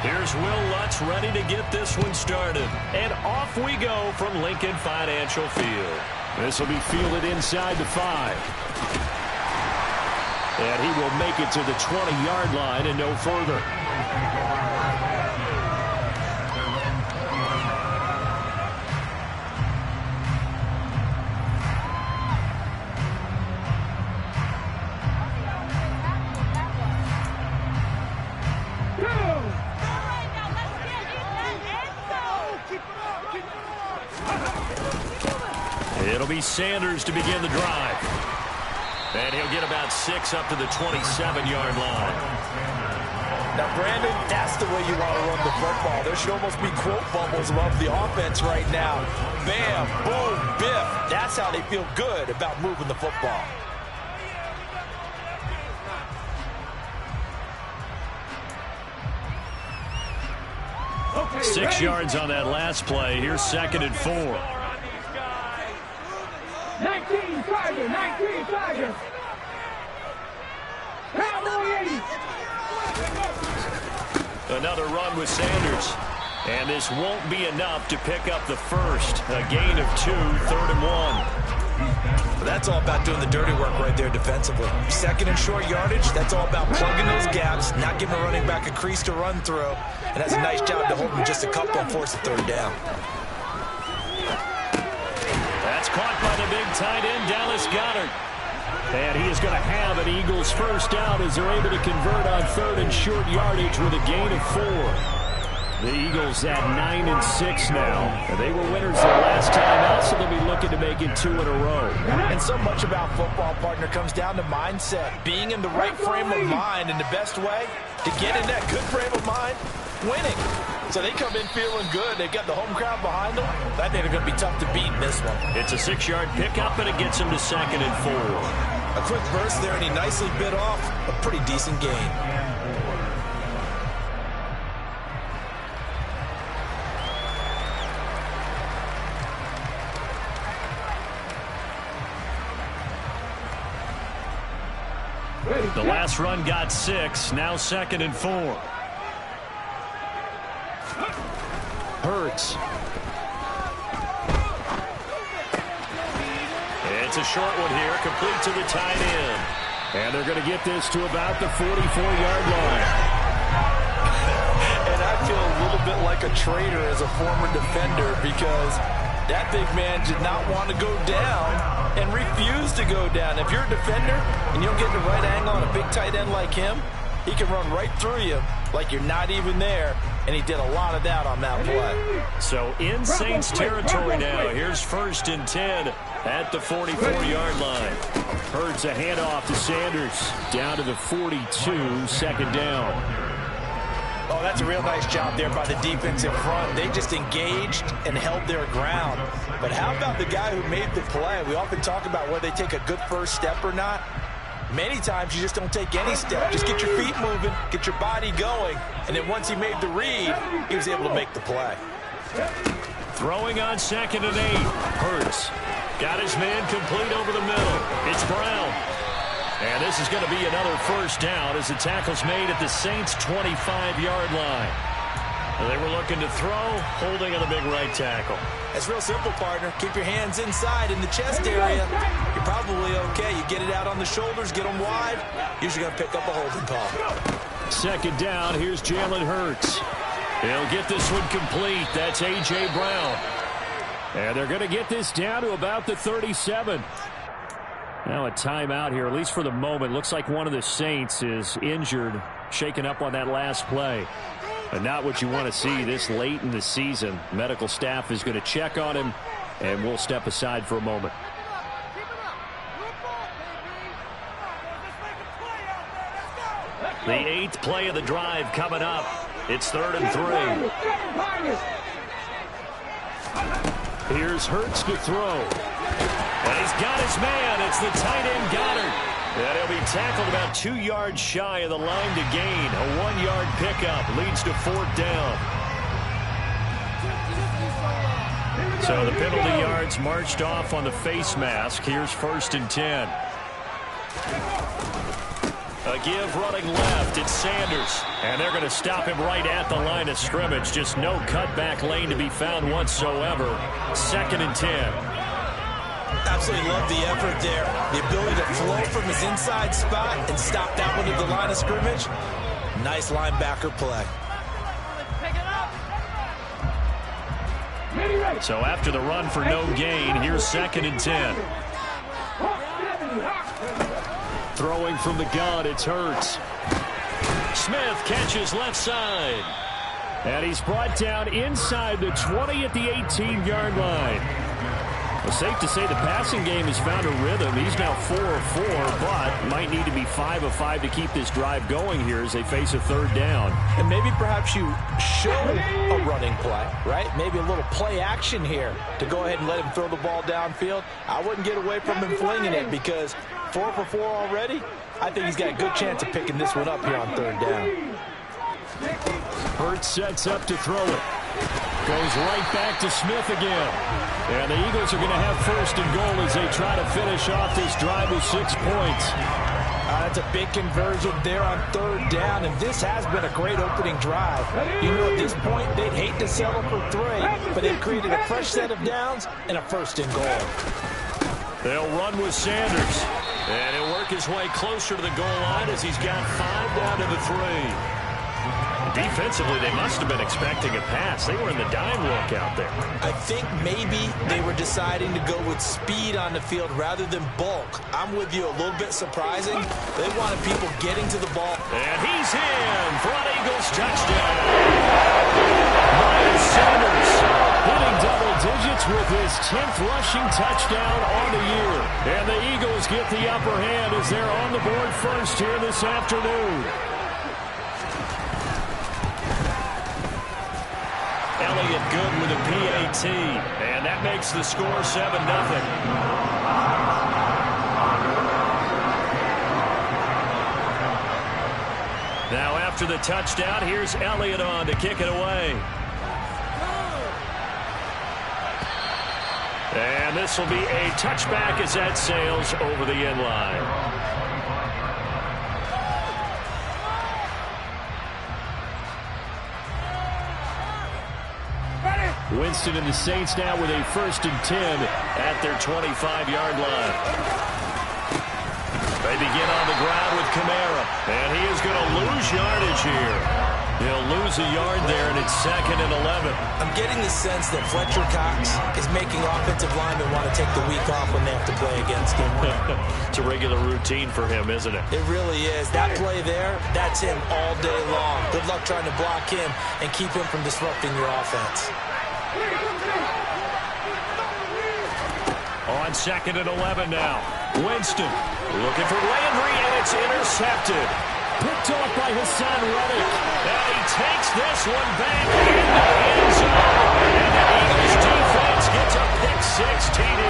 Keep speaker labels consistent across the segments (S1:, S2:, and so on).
S1: Here's Will Lutz ready to get this one started. And off we go from Lincoln Financial Field. This will be fielded inside the 5. And he will make it to the 20-yard line and no further. It'll be Sanders to begin the drive. And he'll get about 6 up to the 27-yard line.
S2: Now, Brandon, that's the way you want to run the football. There should almost be quote bubbles above the offense right now. Bam, boom, biff. That's how they feel good about moving the football.
S1: Okay, 6 yards on that last play. Here's 2nd and 4.
S3: 19 Tigers, 19 Tigers.
S1: Another run with Sanders. And this won't be enough to pick up the first. A gain of 2, 3rd and 1.
S2: But that's all about doing the dirty work right there defensively. 2nd and short yardage, that's all about plugging those gaps, not giving the running back a crease to run through. And that's a nice job to hold him just a couple and force a 3rd down.
S1: That's caught by the big tight end, Dallas Goedert. And he is going to have an Eagles first down as they're able to convert on 3rd and short yardage with a gain of 4. The Eagles at 9-6 now. And they were winners their last time out, so they'll be looking to make it 2 in a row.
S2: And so much about football, partner, comes down to mindset. Being in the right frame of mind, and the best way to get in that good frame of mind, winning. So they come in feeling good. They've got the home crowd behind them. I think they're going to be tough to beat in this one.
S1: It's a 6-yard pickup, and it gets them to 2nd and 4.
S2: A quick burst there, and he nicely bit off a pretty decent gain.
S1: The last run got 6. Now 2nd and 4. Hurts. It's a short one here, complete to the tight end. And they're going to get this to about the 44-yard line.
S2: And I feel a little bit like a traitor as a former defender, because that big man did not want to go down and refused to go down. If you're a defender and you don't get the right angle on a big tight end like him, he can run right through you like you're not even there, and he did a lot of that on that play.
S1: So in Saints territory now. Here's 1st and 10 at the 44-yard line. Hurts a handoff to Sanders down to the 42, 2nd down.
S2: Oh, that's a real nice job there by the defense in front. They just engaged and held their ground. But how about the guy who made the play? We often talk about whether they take a good first step or not. Many times you just don't take any step. Just get your feet moving, get your body going. And then once he made the read, he was able to make the play.
S1: Throwing on 2nd and 8. Hurts got his man complete over the middle. It's Brown. And this is going to be another first down as the tackle's made at the Saints' 25-yard line. They were looking to throw, holding on the big right tackle.
S2: It's real simple, partner. Keep your hands inside in the chest area. You're probably okay. You get it out on the shoulders, get them wide. Usually going to pick up a holding call.
S1: 2nd down. Here's Jalen Hurts. He'll get this one complete. That's A.J. Brown. And they're going to get this down to about the 37. Now a timeout here, at least for the moment. Looks like one of the Saints is injured, shaken up on that last play. And not what you want to see this late in the season. Medical staff is going to check on him, and we'll step aside for a moment. The 8th play of the drive coming up. It's 3rd and 3. Here's Hurts to throw. And he's got his man. It's the tight end Goedert. And he'll be tackled about 2 yards shy of the line to gain. A 1-yard pickup leads to 4th down. So the penalty yards marched off on the face mask. Here's 1st and 10. A give running left. It's Sanders. And they're going to stop him right at the line of scrimmage. Just no cutback lane to be found whatsoever. 2nd and 10.
S2: Absolutely love the effort there. The ability to flow from his inside spot and stop that one at the line of scrimmage. Nice linebacker play.
S1: So after the run for no gain, here's 2nd and 10. Throwing from the gun, it's Hurts. Smith catches left side. And he's brought down inside the 20 at the 18-yard line. Well, safe to say the passing game has found a rhythm. He's now 4 of 4, but might need to be 5 of 5 to keep this drive going here as they face a 3rd down.
S2: And maybe perhaps you show a running play, right? Maybe a little play action here to go ahead and let him throw the ball downfield. I wouldn't get away from him flinging it because 4 for 4 already. I think he's got a good chance of picking this one up here on 3rd down.
S1: Hurts sets up to throw it. Goes right back to Smith again. And the Eagles are going to have 1st and goal as they try to finish off this drive with 6 points.
S2: That's a big conversion there on 3rd down, and this has been a great opening drive. You know, at this point, they'd hate to settle for 3, but they've created a fresh set of downs and a 1st and goal.
S1: They'll run with Sanders. And he'll work his way closer to the goal line as he's got 5 down to the 3. Defensively, they must have been expecting a pass. They were in the dime look out there.
S2: I think maybe they were deciding to go with speed on the field rather than bulk. I'm with you, a little bit surprising. They wanted people getting to the ball.
S1: And he's in for an Eagles touchdown. Miles Sanders hitting double digits with his 10th rushing touchdown on the year. And the Eagles get the upper hand as they're on the board first here this afternoon. Elliott good with a PAT, and that makes the score 7-0. Now after the touchdown, here's Elliott on to kick it away. And this will be a touchback as that sails over the end line. Winston and the Saints now with a 1st and 10 at their 25-yard line. They begin on the ground with Kamara, and he is going to lose yardage here. He'll lose a yard there, and it's 2nd and 11.
S2: I'm getting the sense that Fletcher Cox is making offensive linemen want to take the week off when they have to play against him.
S1: It's a regular routine for him, isn't it?
S2: It really is. That play there, that's him all day long. Good luck trying to block him and keep him from disrupting your offense.
S1: On 2nd and 11 now. Winston looking for Landry, and it's intercepted. Picked off by Hassan Reddick. And he takes this one back into the end zone. And the Eagles defense gets a pick-6 TD.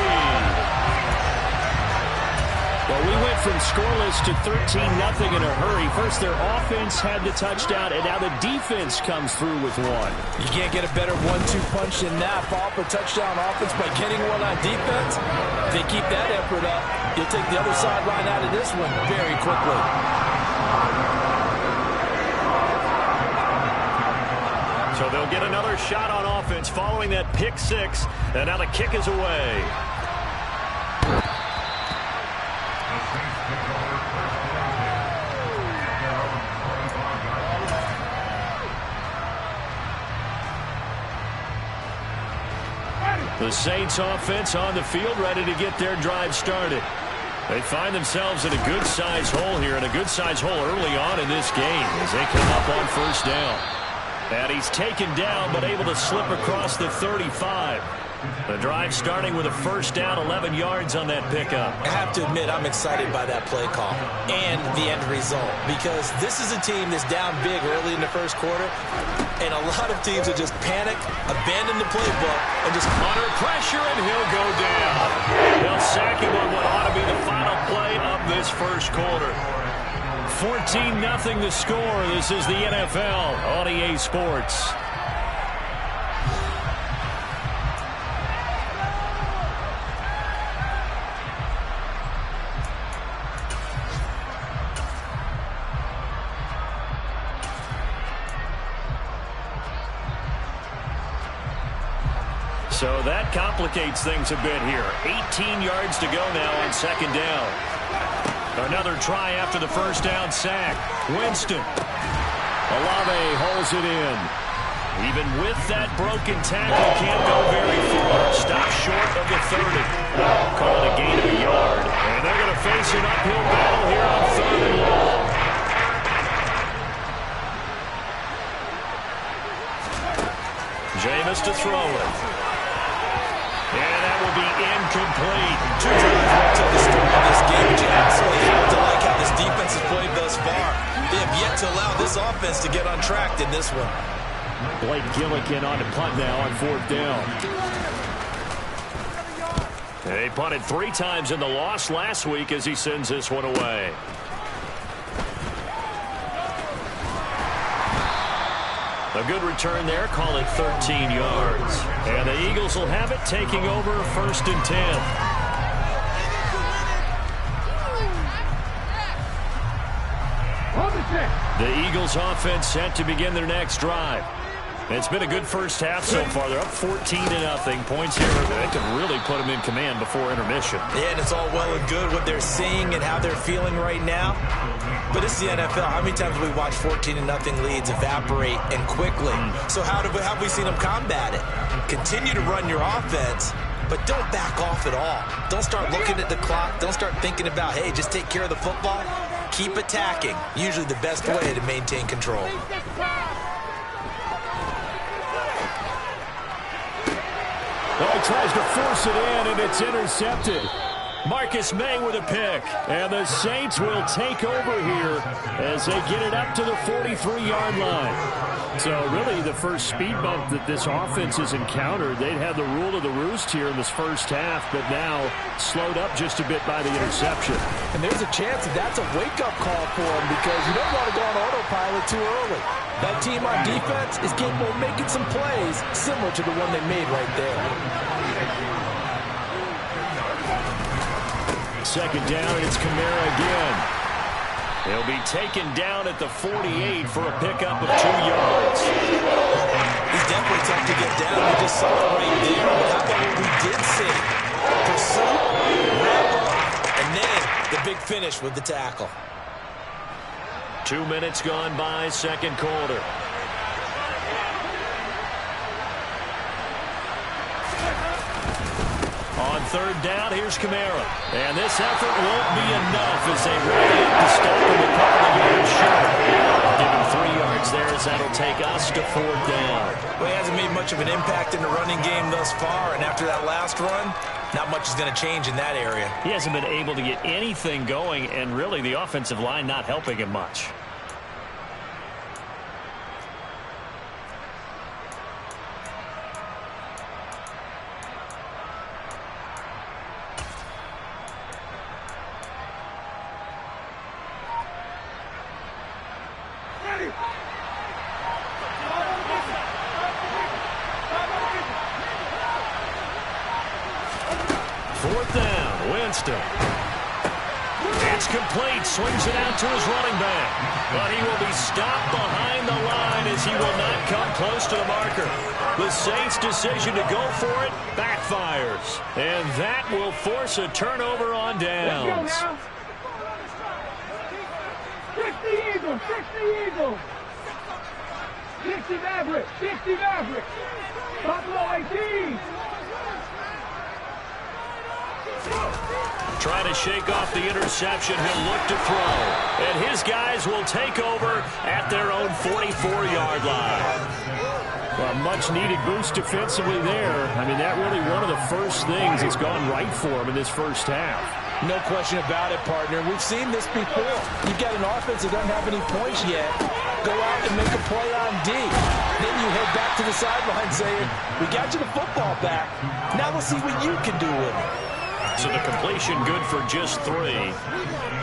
S1: Well, we went from scoreless to 13-0 in a hurry. First, their offense had the touchdown, and now the defense comes through with one.
S2: You can't get a better 1-2 punch than that. Fall for touchdown offense by getting one on defense. If they keep that effort up, you'll take the other sideline out of this one very quickly.
S1: So they'll get another shot on offense following that pick-6, and now the kick is away. The Saints offense on the field ready to get their drive started. They find themselves in a good-sized hole here, and a good-sized hole early on in this game as they come up on 1st down. And he's taken down but able to slip across the 35. The drive starting with a 1st down, 11 yards on that pickup.
S2: I have to admit, I'm excited by that play call and the end result, because this is a team that's down big early in the 1st quarter, and a lot of teams will just panic, abandon the playbook, and just
S1: under pressure, and he'll go down. They'll sack him on what ought to be the final play of this 1st quarter. 14-0 the score. This is the NFL on EA Sports. So that complicates things a bit here. 18 yards to go now on second down. Another try after the first down sack. Winston. Olave holds it in. Even with that broken tackle, can't go very far. Stop short of the 30. Call it a gain of a yard. And they're going to face an uphill battle here on third and long. Jameis to throw it. And that will be incomplete.
S2: Two drives to the start of this game, but you absolutely have to like how this defense has played thus far. They have yet to allow this offense to get untracked in this one.
S1: Blake Gillikin on the punt now on fourth down. They punted 3 times in the loss last week as he sends this one away. A good return there, call it 13 yards. And the Eagles will have it, taking over first and 10. The Eagles offense set to begin their next drive. It's been a good first half so far. They're up 14-0. Points here that can really put them in command before intermission.
S2: Yeah, and it's all well and good what they're seeing and how they're feeling right now. But this is the NFL. How many times have we watched 14-0 leads evaporate and quickly? So how have we seen them combat it? Continue to run your offense, but don't back off at all. Don't start looking at the clock. Don't start thinking about, hey, just take care of the football. Keep attacking. Usually the best way to maintain control.
S1: Oh, he tries to force it in, and it's intercepted. Marcus May with a pick. And the Saints will take over here as they get it up to the 43-yard line. So really the first speed bump that this offense has encountered, they'd had the rule of the roost here in this first half, but now slowed up just a bit by the interception.
S2: And there's a chance that that's a wake-up call for them because you don't want to go on autopilot too early. That team on defense is capable of making some plays similar to the one they made right there.
S1: Second down, it's Kamara again. He'll be taken down at the 48 for a pickup of 2 yards.
S2: He's definitely tough to get down. We just saw it right there. But how about what we did see? Pursuit, wrap up, and then the big finish with the tackle.
S1: 2 minutes gone by, second quarter. On third down, here's Kamara. And this effort won't be enough as they rally up to stop him a couple of yards short. Give him 3 yards there as that'll take us to fourth down.
S2: Well, he hasn't made much of an impact in the running game thus far, and after that last run, not much is going to change in that area.
S1: He hasn't been able to get anything going, and really the offensive line not helping him much. Fourth down, Winston. It's complete, swings it out to his running back. But he will be stopped behind the line as he will not come close to the marker. The Saints' decision to go for it backfires. And that will force a turnover on downs.
S3: 60 Eagles, 60 Eagles. 60 Mavericks, 60 Mavericks. Buffalo 18.
S1: Trying to shake off the interception. He'll look to throw. And his guys will take over at their own 44-yard line. Well, much-needed boost defensively there. I mean, that really one of the first things that's gone right for him in this first half.
S2: No question about it, partner. We've seen this before. You've got an offense that doesn't have any points yet. Go out and make a play on D. Then you head back to the sideline saying, we got you the football back. Now let's see what you can do with it.
S1: So the completion good for just 3.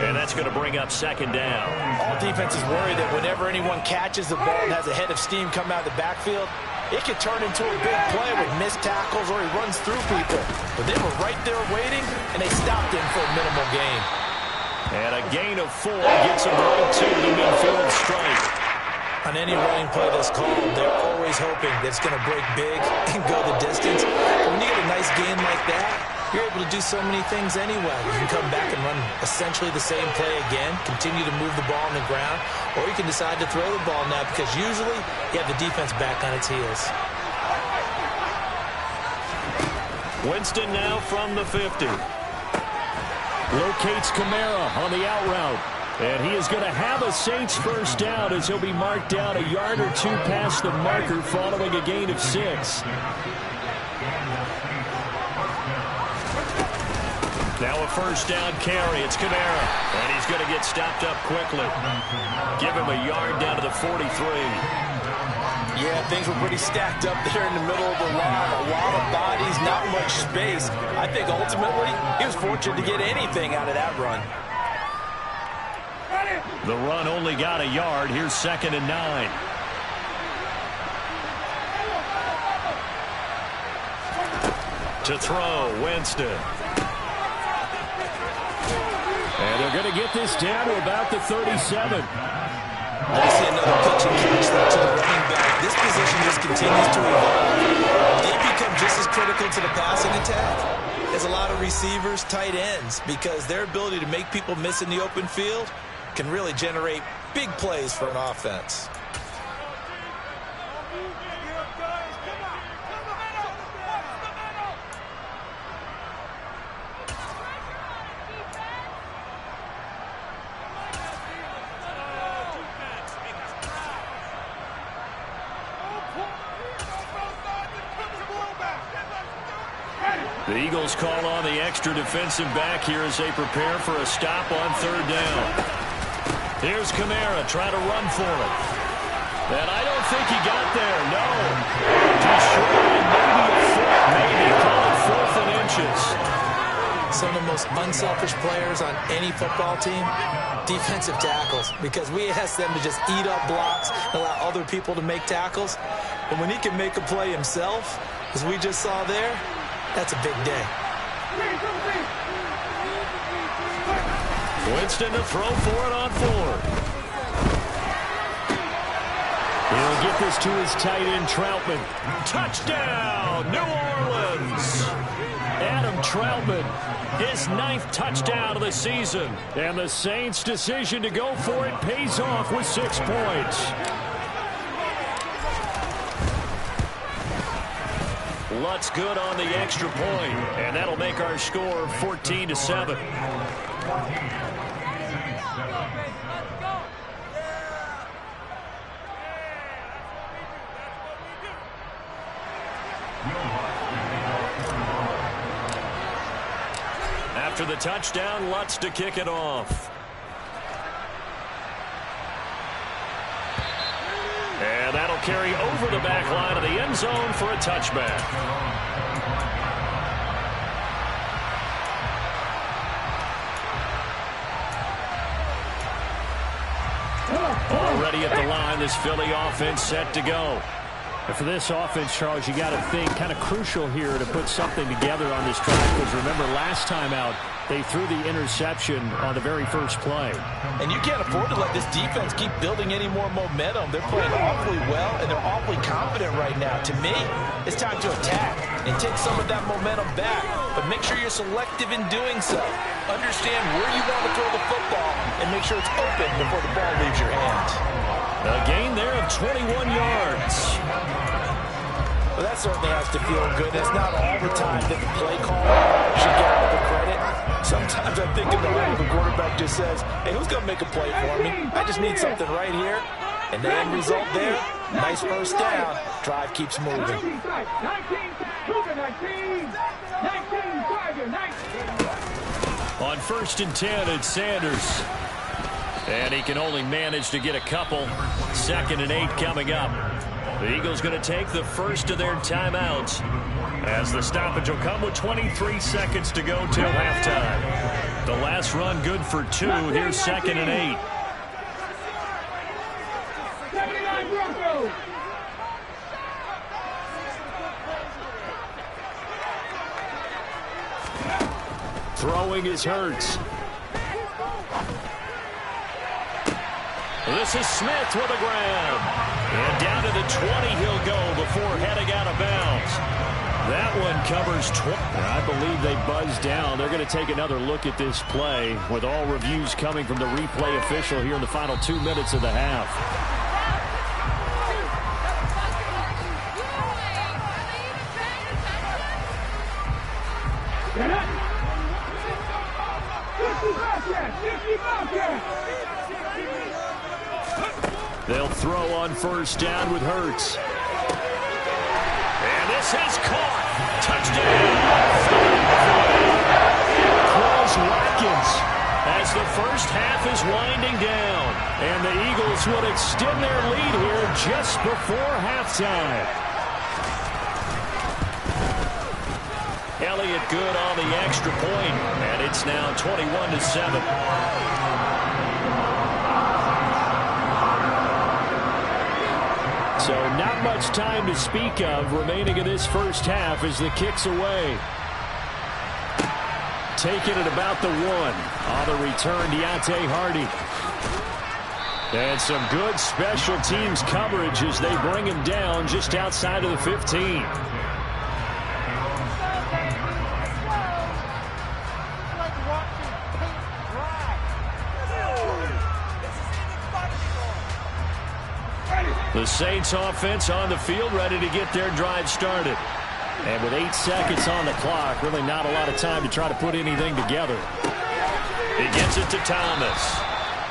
S1: And that's going to bring up second down.
S2: All defenses worry that whenever anyone catches the ball and has a head of steam come out of the backfield, it could turn into a big play with missed tackles or he runs through people. But they were right there waiting, and they stopped him for a minimal gain.
S1: And a gain of 4 gets him right to the midfield stripe.
S2: On any running play that's called, they're always hoping that it's going to break big and go the distance. But when you get a nice gain like that, you're able to do so many things anyway. You can come back and run essentially the same play again, continue to move the ball on the ground, or you can decide to throw the ball now because usually you have the defense back on its heels.
S1: Winston now from the 50. Locates Kamara on the out route. And he is going to have a Saints first down as he'll be marked down a yard or two past the marker following a gain of 6. Now a first down carry. It's Kamara. And he's going to get stopped up quickly. Give him a yard down to the 43.
S2: Yeah, things were pretty stacked up there in the middle of the line. A lot of bodies, not much space. I think ultimately he was fortunate to get anything out of that run.
S1: The run only got a yard. Here's 2nd and 9. To throw, Winston. And they're going to get this down to about the 37.
S2: I see another pitch and catch there to the running back. This position just continues to evolve. They become just as critical to the passing attack as a lot of receivers, tight ends, because their ability to make people miss in the open field can really generate big plays for an offense.
S1: The Eagles call on the extra defensive back here as they prepare for a stop on 3rd down. Here's Kamara trying to run for it. And I don't think he got there. No. Just short and maybe a foot. Maybe. Call it 4th and inches.
S2: Some of the most unselfish players on any football team, defensive tackles, because we ask them to just eat up blocks and allow other people to make tackles. But when he can make a play himself, as we just saw there, that's a big day.
S1: Winston to throw for it on 4th. He'll get this to his tight end, Troutman. Touchdown, New Orleans. Adam Troutman, his 9th touchdown of the season. And the Saints' decision to go for it pays off with 6 points. Lutz good on the extra point, and that'll make our score 14-7. After the touchdown, Lutz to kick it off. And that'll carry over the back line of the end zone for a touchback. Already at the line, this Philly offense set to go.
S4: And for this offense, Charles, you got to think kind of crucial here to put something together on this drive, because remember last time out they threw the interception on the very first play.
S2: And you can't afford to let this defense keep building any more momentum. They're playing awfully well, and they're awfully confident right now. To me, it's time to attack and take some of that momentum back, but make sure you're selective in doing so. Understand where you want to throw the football and make sure it's open before the ball leaves your hand.
S1: A gain there of 21 yards.
S2: Well, that certainly has to feel good. It's not all the time that the play call should get all the credit. Sometimes I think in the way the quarterback just says, hey, who's going to make a play for me? I just need something right here. And the end result there, nice first down. Drive keeps moving.
S3: 19, 19,
S1: On 1st and 10, it's Sanders. And he can only manage to get a couple. 2nd and 8 coming up. The Eagles going to take the first of their timeouts, as the stoppage will come with 23 seconds to go till halftime. The last run good for 2. Here's 2nd and 8.
S3: 79 Broncos.
S1: Throwing is Hurts. This is Smith with a grab. And down to the 20 he'll go before heading out of bounds. That one covers 20. I believe they buzzed down. They're going to take another look at this play with all reviews coming from the replay official here in the final 2 minutes of the half. They'll throw on first down with Hurts. And this is caught. Touchdown. Quez Watkins as the first half is winding down. And the Eagles will extend their lead here just before halftime. Elliott good on the extra point, and it's now 21-7. So not much time to speak of remaining in this first half as the kick's away. Taking it about the 1. On the return, Deontay Hardy. And some good special teams coverage as they bring him down just outside of the 15. The Saints offense on the field, ready to get their drive started. And with 8 seconds on the clock, really not a lot of time to try to put anything together. He gets it to Thomas.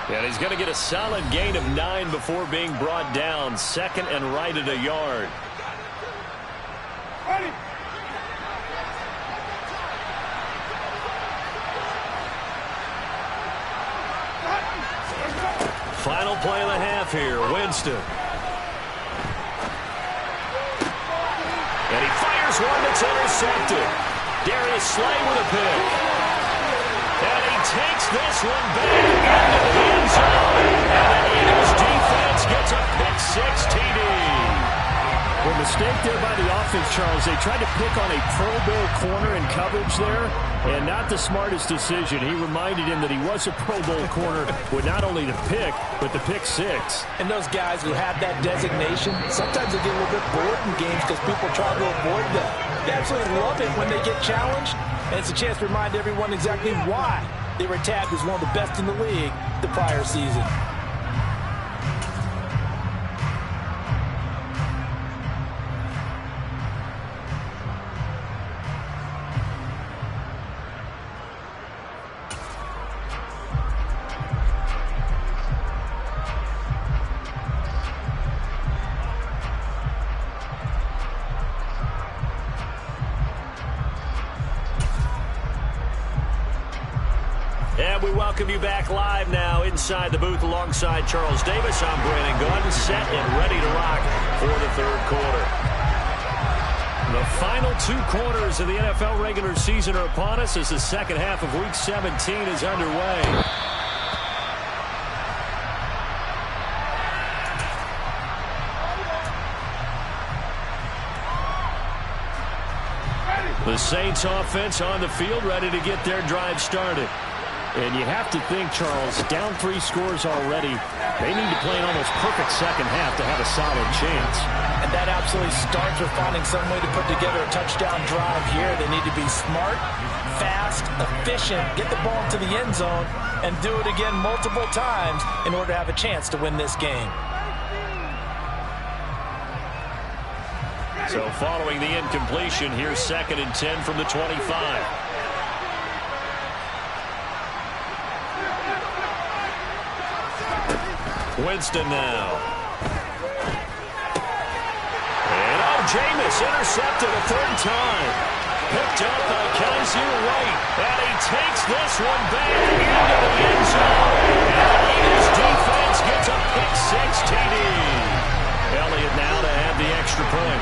S1: And he's going to get a solid gain of 9 before being brought down. Second and right at a yard. Final play of the half here, Winston. And he fires one that's intercepted. Darius Slay with a pick. And he takes this one back into the end zone. And the Eagles defense gets a pick-6 TD. Well, mistake there by the offense, Charles. They tried to pick on a Pro Bowl corner in coverage there, and not the smartest decision. He reminded him that he was a Pro Bowl corner with not only the pick, but the pick-6.
S2: And those guys who have that designation, sometimes they get a little bit bored in games because people try to avoid them. They absolutely love it when they get challenged, and it's a chance to remind everyone exactly why they were tagged as one of the best in the league the prior season.
S1: And we welcome you back live now inside the booth alongside Charles Davis. I'm Brandon Gaudin, set and ready to rock for the third quarter. The final 2 quarters of the NFL regular season are upon us as the second half of Week 17 is underway. The Saints offense on the field, ready to get their drive started. And you have to think, Charles, down 3 scores already. They need to play an almost perfect second half to have a solid chance.
S2: And that absolutely starts with finding some way to put together a touchdown drive here. They need to be smart, fast, efficient, get the ball to the end zone, and do it again multiple times in order to have a chance to win this game.
S1: So following the incompletion, here's 2nd and 10 from the 25. Winston now. And Jameis intercepted a 3rd time. Picked up by Kaiser White. And he takes this one back into the end zone. And the Eagles defense gets a pick-6 TD. Elliott now to add the extra point.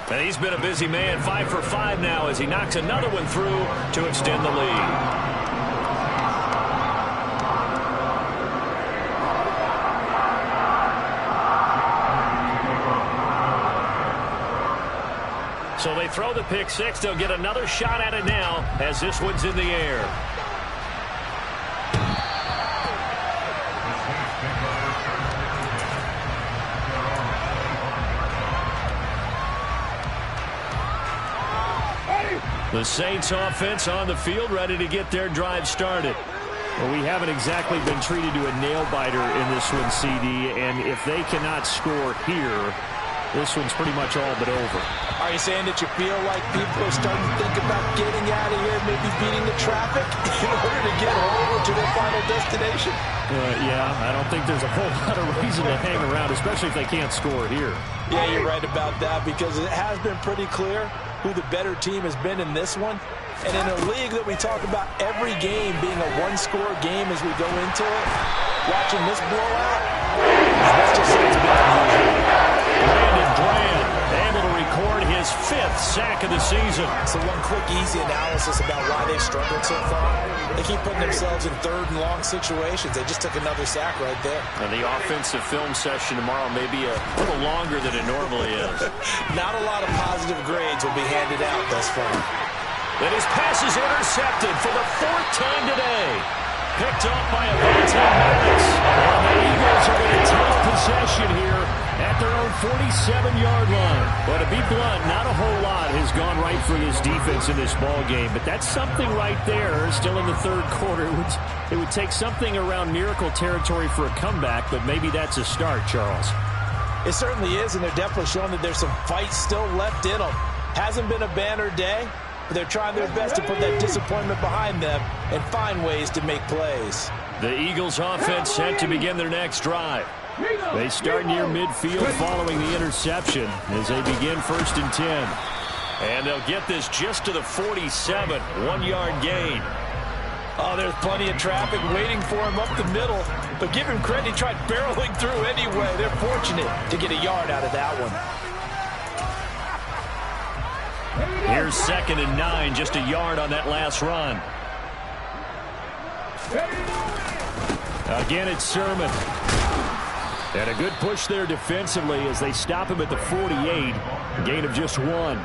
S1: And he's been a busy man, 5 for 5 now as he knocks another one through to extend the lead. So they throw the pick six. They'll get another shot at it now as this one's in the air. The Saints offense on the field, ready to get their drive started. Well, we haven't exactly been treated to a nail-biter in this one, CD, and if they cannot score here, this one's pretty much all but over.
S2: Are you saying that you feel like people are starting to think about getting out of here, maybe beating the traffic in order to get home to their final destination?
S4: Yeah, I don't think there's a whole lot of reason to hang around, especially if they can't score here.
S2: Yeah, you're right about that, because it has been pretty clear who the better team has been in this one. And in a league that we talk about every game being a one-score game as we go into it, watching this blowout, let's just say it's been unusual.
S1: Brandon Graham able to record his 5th sack of the season.
S2: So one quick, easy analysis about why they've struggled so far. They keep putting themselves in third and long situations. They just took another sack right there.
S1: And the offensive film session tomorrow may be a little longer than it normally is.
S2: Not a lot of positive grades will be handed out thus far.
S1: And his pass is intercepted for the 4th time today. Picked up by Avonte Maddox. And the Eagles are going to take possession here at their own 47-yard line. But to be blunt, not a whole lot has gone right for this defense in this ball game. But that's something right there, still in the third quarter. It would take something around miracle territory for a comeback, but maybe that's a start, Charles.
S2: It certainly is, and they're definitely showing that there's some fight still left in them. Hasn't been a banner day, but they're trying their best to put that disappointment behind them and find ways to make plays.
S1: The Eagles offense set to begin their next drive. They start near midfield following the interception as they begin 1st and 10. And they'll get this just to the 47, 1-yard gain.
S2: Oh, there's plenty of traffic waiting for him up the middle. But give him credit, he tried barreling through anyway. They're fortunate to get a yard out of that one.
S1: Here's 2nd and 9, just a yard on that last run. Again, it's Sermon. And a good push there defensively as they stop him at the 48. Gain of just 1.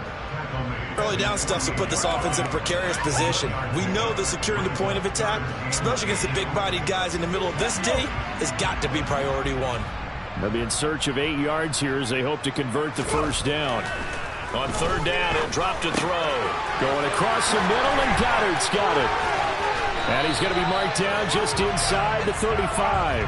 S2: Early down stuff to put this offense in a precarious position. We know that securing the point of attack, especially against the big-bodied guys in the middle of this D, has got to be priority 1.
S1: They'll be in search of 8 yards here as they hope to convert the first down. On 3rd down, he'll drop to throw. Going across the middle, and Goddard's got it. And he's going to be marked down just inside the 35.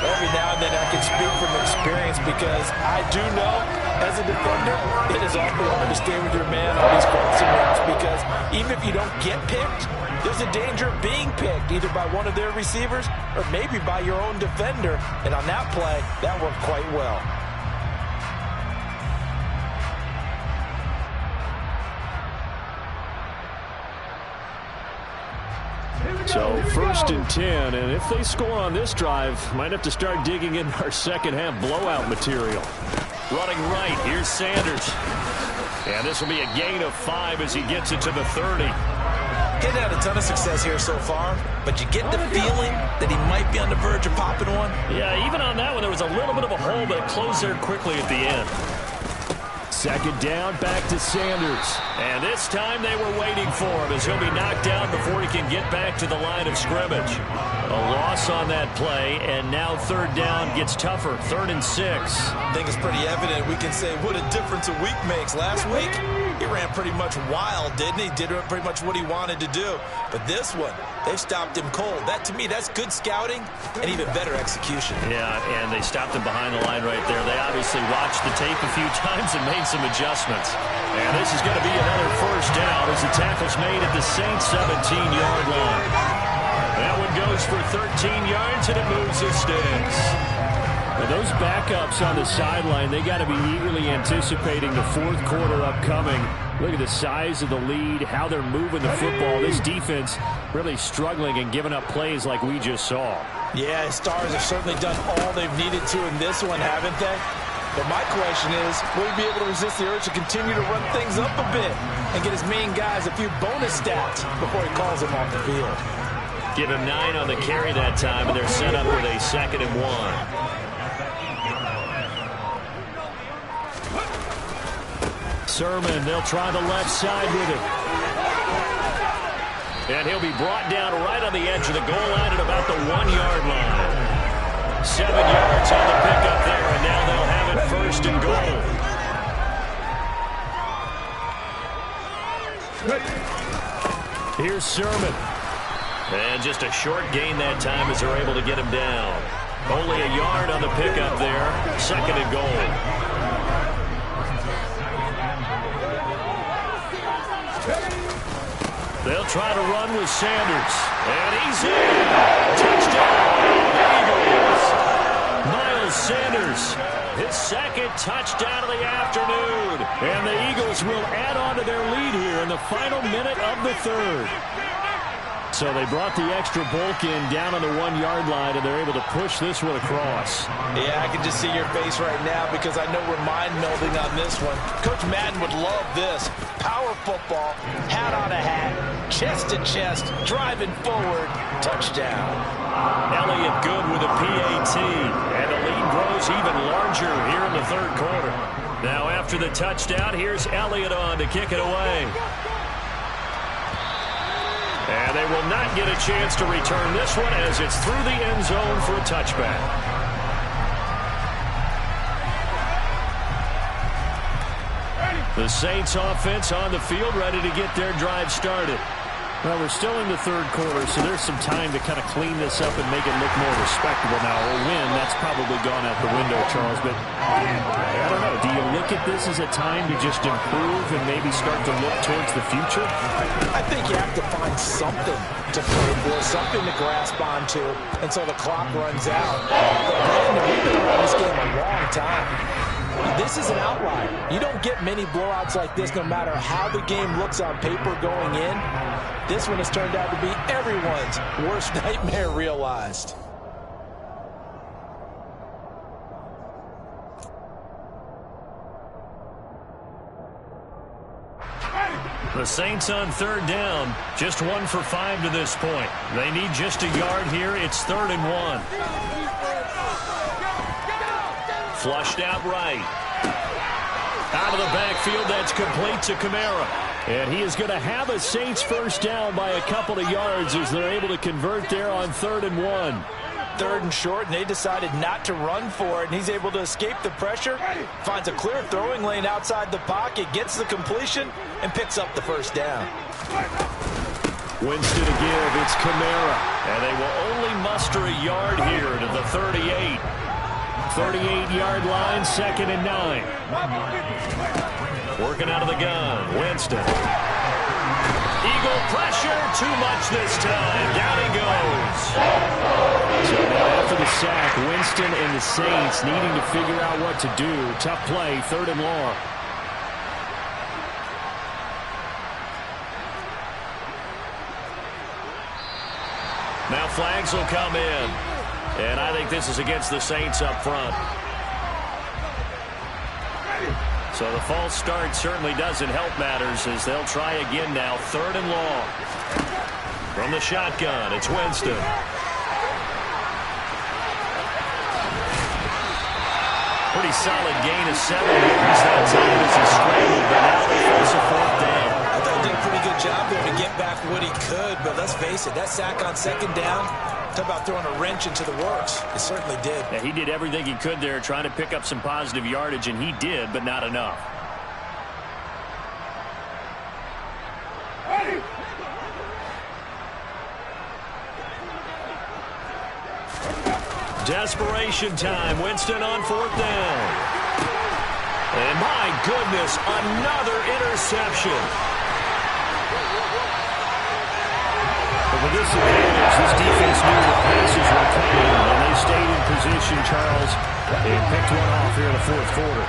S2: Every now and then I can speak from experience, because I do know, as a defender, it is awfully hard to stay with your man on these crossing routes, because even if you don't get picked, there's a danger of being picked, either by one of their receivers or maybe by your own defender. And on that play, that worked quite well.
S1: So 1st and 10, and if they score on this drive, might have to start digging in our second half blowout material. Running right, here's Sanders. And this will be a gain of 5 as he gets it to the 30.
S2: He's had a ton of success here so far, but you get the feeling that he might be on the verge of popping one.
S1: Yeah, even on that one, there was a little bit of a hole, but it closed there quickly at the end. 2nd down, back to Sanders. And this time they were waiting for him as he'll be knocked down before he can get back to the line of scrimmage. A loss on that play, and now 3rd down gets tougher. 3rd and 6.
S2: I think it's pretty evident. We can say what a difference a week makes. Last week, he ran pretty much wild, didn't he? Did pretty much what he wanted to do. But this one, they stopped him cold. That, to me, that's good scouting and even better execution.
S1: Yeah, and they stopped him behind the line right there. They obviously watched the tape a few times and made some adjustments. And this is going to be another 1st down as the tackle's made at the Saints 17-yard line. That one goes for 13 yards, and it moves the sticks. Now those backups on the sideline, they got to be eagerly anticipating the 4th quarter upcoming. Look at the size of the lead, how they're moving the football. This defense really struggling and giving up plays like we just saw.
S2: Yeah, Stars have certainly done all they've needed to in this one, haven't they? But my question is, will he be able to resist the urge to continue to run things up a bit and get his main guys a few bonus stats before he calls them off the field?
S1: Give him 9 on the carry that time, and they're set up with a 2nd and 1. Sermon, they'll try the left side with it. And he'll be brought down right on the edge of the goal line at about the 1-yard line. 7 yards on the pickup there, and now they'll have it first and goal. Here's Sermon. And just a short gain that time as they're able to get him down. Only a yard on the pickup there. 2nd and goal. They'll try to run with Sanders. And he's in. Touchdown, Eagles. Miles Sanders, his 2nd touchdown of the afternoon. And the Eagles will add on to their lead here in the final minute of the 3rd. So they brought the extra bulk in down on the 1-yard line, and they're able to push this one across.
S2: Yeah, I can just see your face right now because I know we're mind-melding on this one. Coach Madden would love this. Power football, hat on a hat, chest to chest, driving forward, touchdown.
S1: Elliott good with a PAT, and the lead grows even larger here in the 3rd quarter. Now after the touchdown, here's Elliott on to kick it away. And they will not get a chance to return this one as it's through the end zone for a touchback. The Saints offense on the field ready to get their drive started. Well, we're still in the 3rd quarter, so there's some time to kind of clean this up and make it look more respectable now. A win, that's probably gone out the window, Charles. But I don't know. Do you look at this as a time to just improve and maybe start to look towards the future?
S2: I think you have to find something to play for, something to grasp onto until the clock runs out. But Brandon, we've been around this game a long time. This is an outlier. You don't get many blowouts like this no matter how the game looks on paper going in. This one has turned out to be everyone's worst nightmare realized.
S1: The Saints on 3rd down, just 1 for 5 to this point. They need just a yard here. It's 3rd and 1. Flushed out right. Out of the backfield, that's complete to Kamara. And he is going to have a Saints first down by a couple of yards as they're able to convert there on 3rd and 1.
S2: 3rd and short, and they decided not to run for it, and he's able to escape the pressure, finds a clear throwing lane outside the pocket, gets the completion, and picks up the first down.
S1: Winston to give, it's Kamara, and they will only muster a yard here to the 38. 38-yard line, 2nd and 9. Working out of the gun, Winston. Eagle pressure, too much this time. Down he goes. So now after the sack, Winston and the Saints needing to figure out what to do. Tough play, 3rd and long. Now flags will come in. And I think this is against the Saints up front. So the false start certainly doesn't help matters as they'll try again now. 3rd and long. From the shotgun, it's Winston. Pretty solid gain of 7 yards that time as he scrambled, but now they force a 4th down.
S2: I thought he did a pretty good job there to get back what he could, but let's face it, that sack on 2nd down, talk about throwing a wrench into the works. It certainly did.
S1: Yeah, he did everything he could there trying to pick up some positive yardage, and he did, but not enough. Desperation time. Winston on 4th down. And my goodness, another interception. But with this advantage, this defense knew the passes were coming, and they stayed in position, Charles, and picked one off here in the 4th quarter.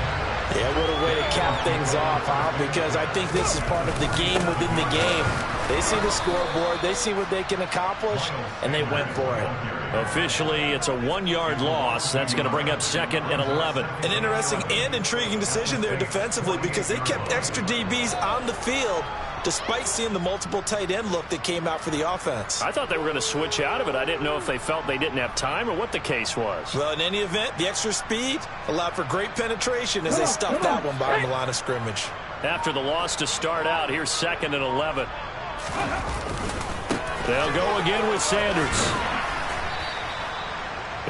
S2: Yeah, what a way to cap things off, huh? Because I think this is part of the game within the game. They see the scoreboard, they see what they can accomplish, and they went for it.
S1: Officially, it's a 1-yard loss. That's going to bring up 2nd and 11.
S2: An interesting and intriguing decision there defensively because they kept extra DBs on the field despite seeing the multiple tight end look that came out for the offense.
S1: I thought they were going to switch out of it. I didn't know if they felt they didn't have time or what the case was.
S2: Well, in any event, the extra speed allowed for great penetration as they stuffed that one behind the line of scrimmage.
S1: after the loss to start out. Here's 2nd and 11. They'll go again with Sanders.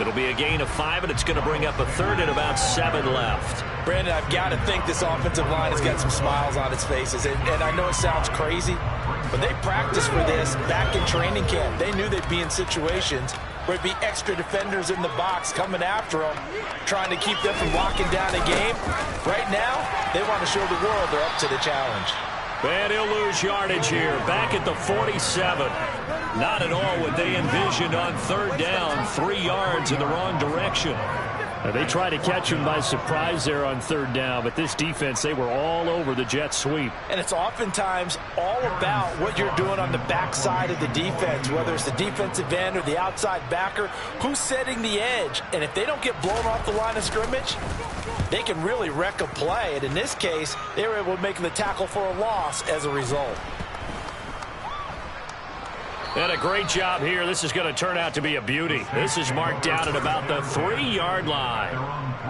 S1: It'll be a gain of 5, and it's going to bring up a 3rd and about 7 left.
S2: Brandon, I've got to think this offensive line has got some smiles on its faces. And I know it sounds crazy, but they practiced for this back in training camp. They knew they'd be in situations where it'd be extra defenders in the box coming after them, trying to keep them from locking down a game. Right now, they want to show the world they're up to the challenge.
S1: And he'll lose yardage here, back at the 47. Not at all what they envisioned on 3rd down, 3 yards in the wrong direction. They tried to catch him by surprise there on 3rd down, but this defense, they were all over the jet sweep.
S2: And it's oftentimes all about what you're doing on the backside of the defense, whether it's the defensive end or the outside backer, who's setting the edge. And if they don't get blown off the line of scrimmage, they can really wreck a play. And in this case, they were able to make the tackle for a loss as a result.
S1: And a great job here. This is going to turn out to be a beauty. This is marked down at about the 3-yard line.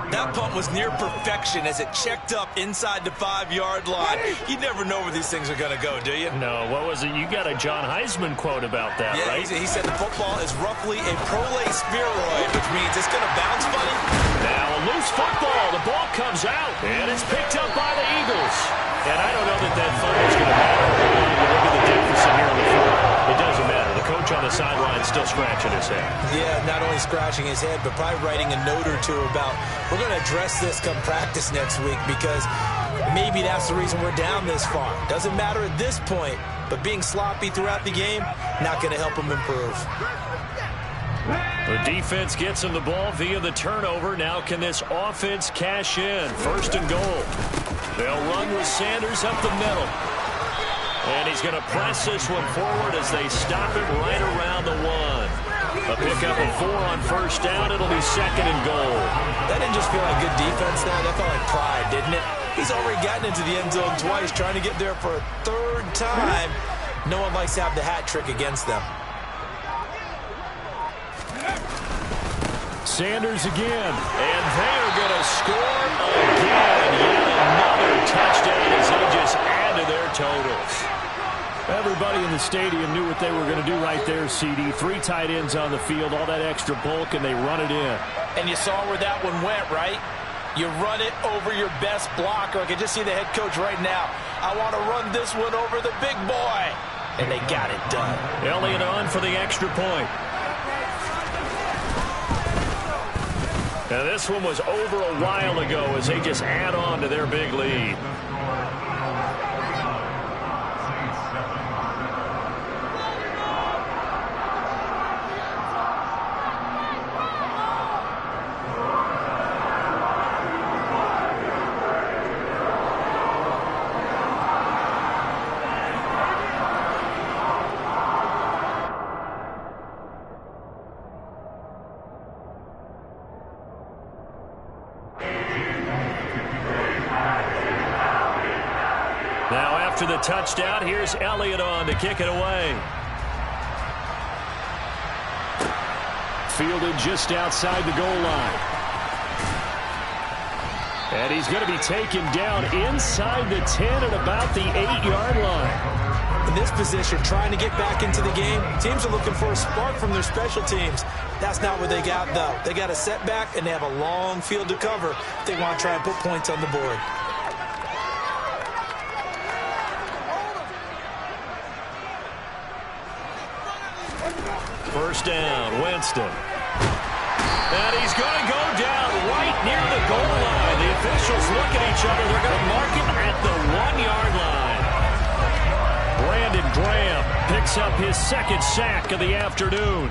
S2: That punt was near perfection as it checked up inside the 5-yard line. You never know where these things are going to go, do you?
S1: No, what was it? You got a John Heisman quote about that,
S2: yeah,
S1: right?
S2: He said the football is roughly a prolate spheroid, which means it's going to bounce funny.
S1: Now a loose football. The ball comes out, and it's picked up by the Eagles. And I don't know that fumble is going to matter. You look at the deficit here on the field. It doesn't matter. The coach on the sideline is still scratching his head.
S2: Yeah, not only scratching his head, but probably writing a note or two about, we're going to address this come practice next week, because maybe that's the reason we're down this far. Doesn't matter at this point, but being sloppy throughout the game, not going to help him improve.
S1: The defense gets him the ball via the turnover. Now can this offense cash in? 1st and goal. They'll run with Sanders up the middle. And he's going to press this one forward as they stop it right around the 1. A pickup of 4 on 1st down. It'll be 2nd and goal.
S2: That didn't just feel like good defense now. That felt like pride, didn't it? He's already gotten into the end zone twice, trying to get there for a 3rd time. No one likes to have the hat trick against them.
S1: Sanders again. And they're going to score again. Yet another touchdown as they just add to their totals.
S4: Everybody in the stadium knew what they were going to do right there, CD. 3 tight ends on the field, all that extra bulk, and they run it in.
S2: And you saw where that one went, right? You run it over your best blocker. I can just see the head coach right now. I want to run this one over the big boy. And they got it done.
S1: Elliott on for the extra point. Now this one was over a while ago as they just add on to their big lead. After the touchdown, here's Elliott on to kick it away.
S4: Fielded just outside the goal line. And he's going to be taken down inside the 10 at about the 8-yard line.
S2: In this position, trying to get back into the game, teams are looking for a spark from their special teams. That's not what they got, though. They got a setback, and they have a long field to cover if they want to try and put points on the board.
S1: First down, Winston. And he's going to go down right near the goal line. The officials look at each other. They're going to mark him at the 1-yard line. Brandon Graham picks up his 2nd sack of the afternoon.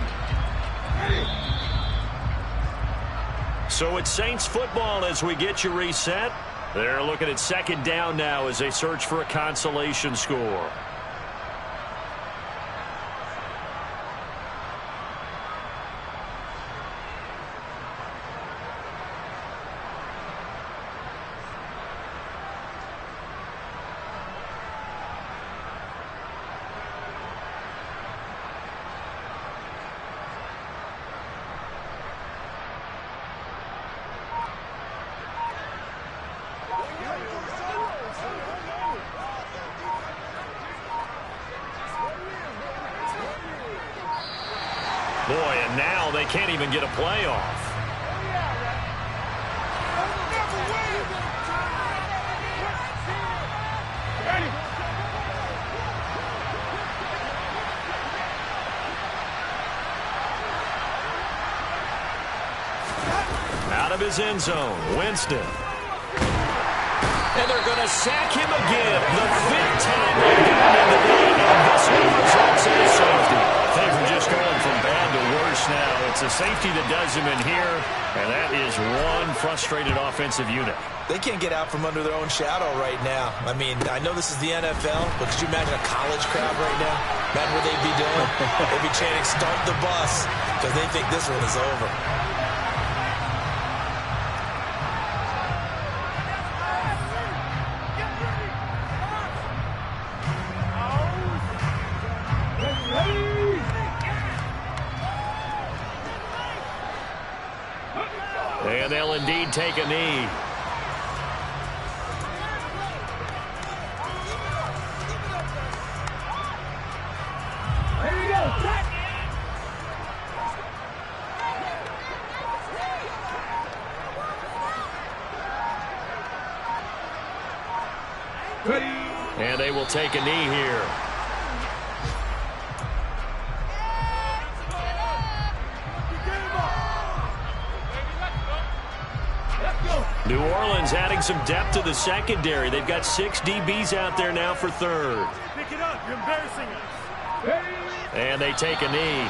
S1: So it's Saints football as we get you reset. They're looking at 2nd down now as they search for a consolation score. Boy, and now they can't even get a play off. Out of his end zone, Winston. And they're going to sack him again. The 5th time they've gotten in the game. And this one results in a safety. Things are just going from bad to worse now. It's a safety that does him in here, and that is one frustrated offensive unit.
S2: They can't get out from under their own shadow right now. I mean, I know this is the NFL, but could you imagine a college crowd right now? Imagine what they'd be doing. They'd be chanting, "Start the bus," because they think this one is over.
S1: And they'll indeed take a knee.
S3: Here we go.
S1: And they will take a knee here. New Orleans adding some depth to the secondary. They've got 6 DBs out there now for third.
S3: Pick it up. You're embarrassing us.
S1: And they take a knee.